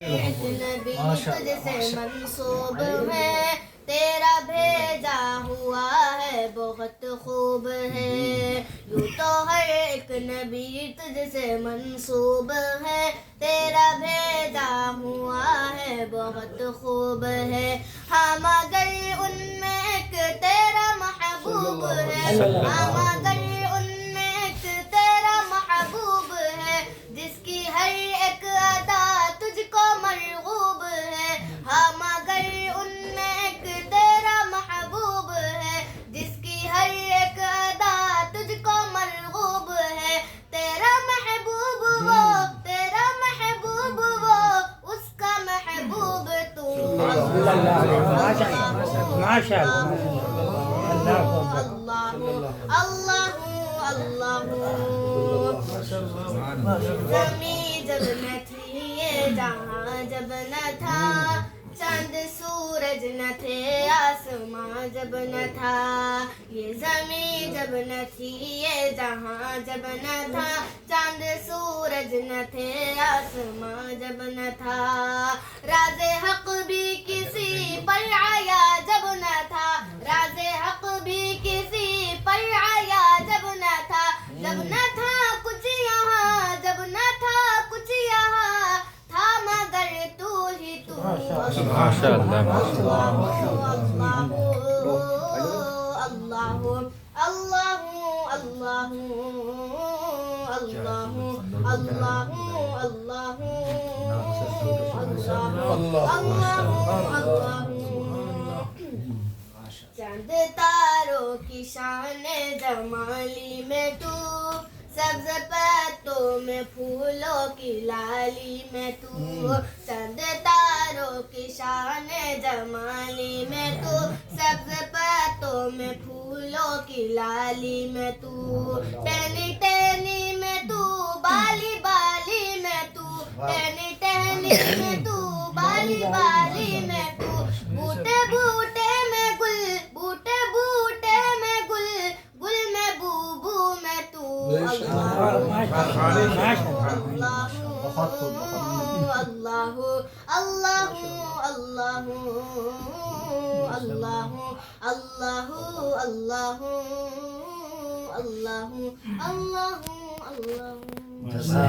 नबी तुझसे मंसूब है, तेरा भेजा हुआ है बहुत खूब है। यूँ तो हर एक नबी तुझसे मंसूब है, तेरा भेजा हुआ है बहुत खूब है। हाँ मगर उनमें एक तेरा महबूब है, हाँ मगर उनमें एक तेरा महबूब है, जिसकी हर एक अदा तुझको मरगूब है। हाँ मगर उनमें एक तेरा महबूब है, जिसकी हर एक अदा तुझको मरगूब है। तेरा महबूब वो, तेरा महबूब वो, उसका महबूब तू। ज़मीं जब न थी ये जहाँ जब न था, चांद सूरज न थे आसमां जब न था। ये ज़मीं जब न थी ये जहाँ जब न था, चांद सूरज न थे आसमां जब न था। राज़े हक भी किसी पर आया जब न था, राज़े हक भी किसी पर आया जब न था। जब न था कुछ यहाँ, जब न था कुछ यहाँ, था मगर तू ही तू। माशाअल्लाह चांद तारों की शान जमाली में तू, सब्ज पत्तों में फूलों की लाली में तू। चांद तारों की शान जमाली में तू, सब्ज पत्तों में फूलों की लाली में तू। टहनी टहनी में तू, बाली बाली में तू, टहनी टहनी में तू, बाली बाली में तू। बूटे बूटे में गुल, बूटे बूटे में गुल, गुल में बूबू में तू। अल्लाह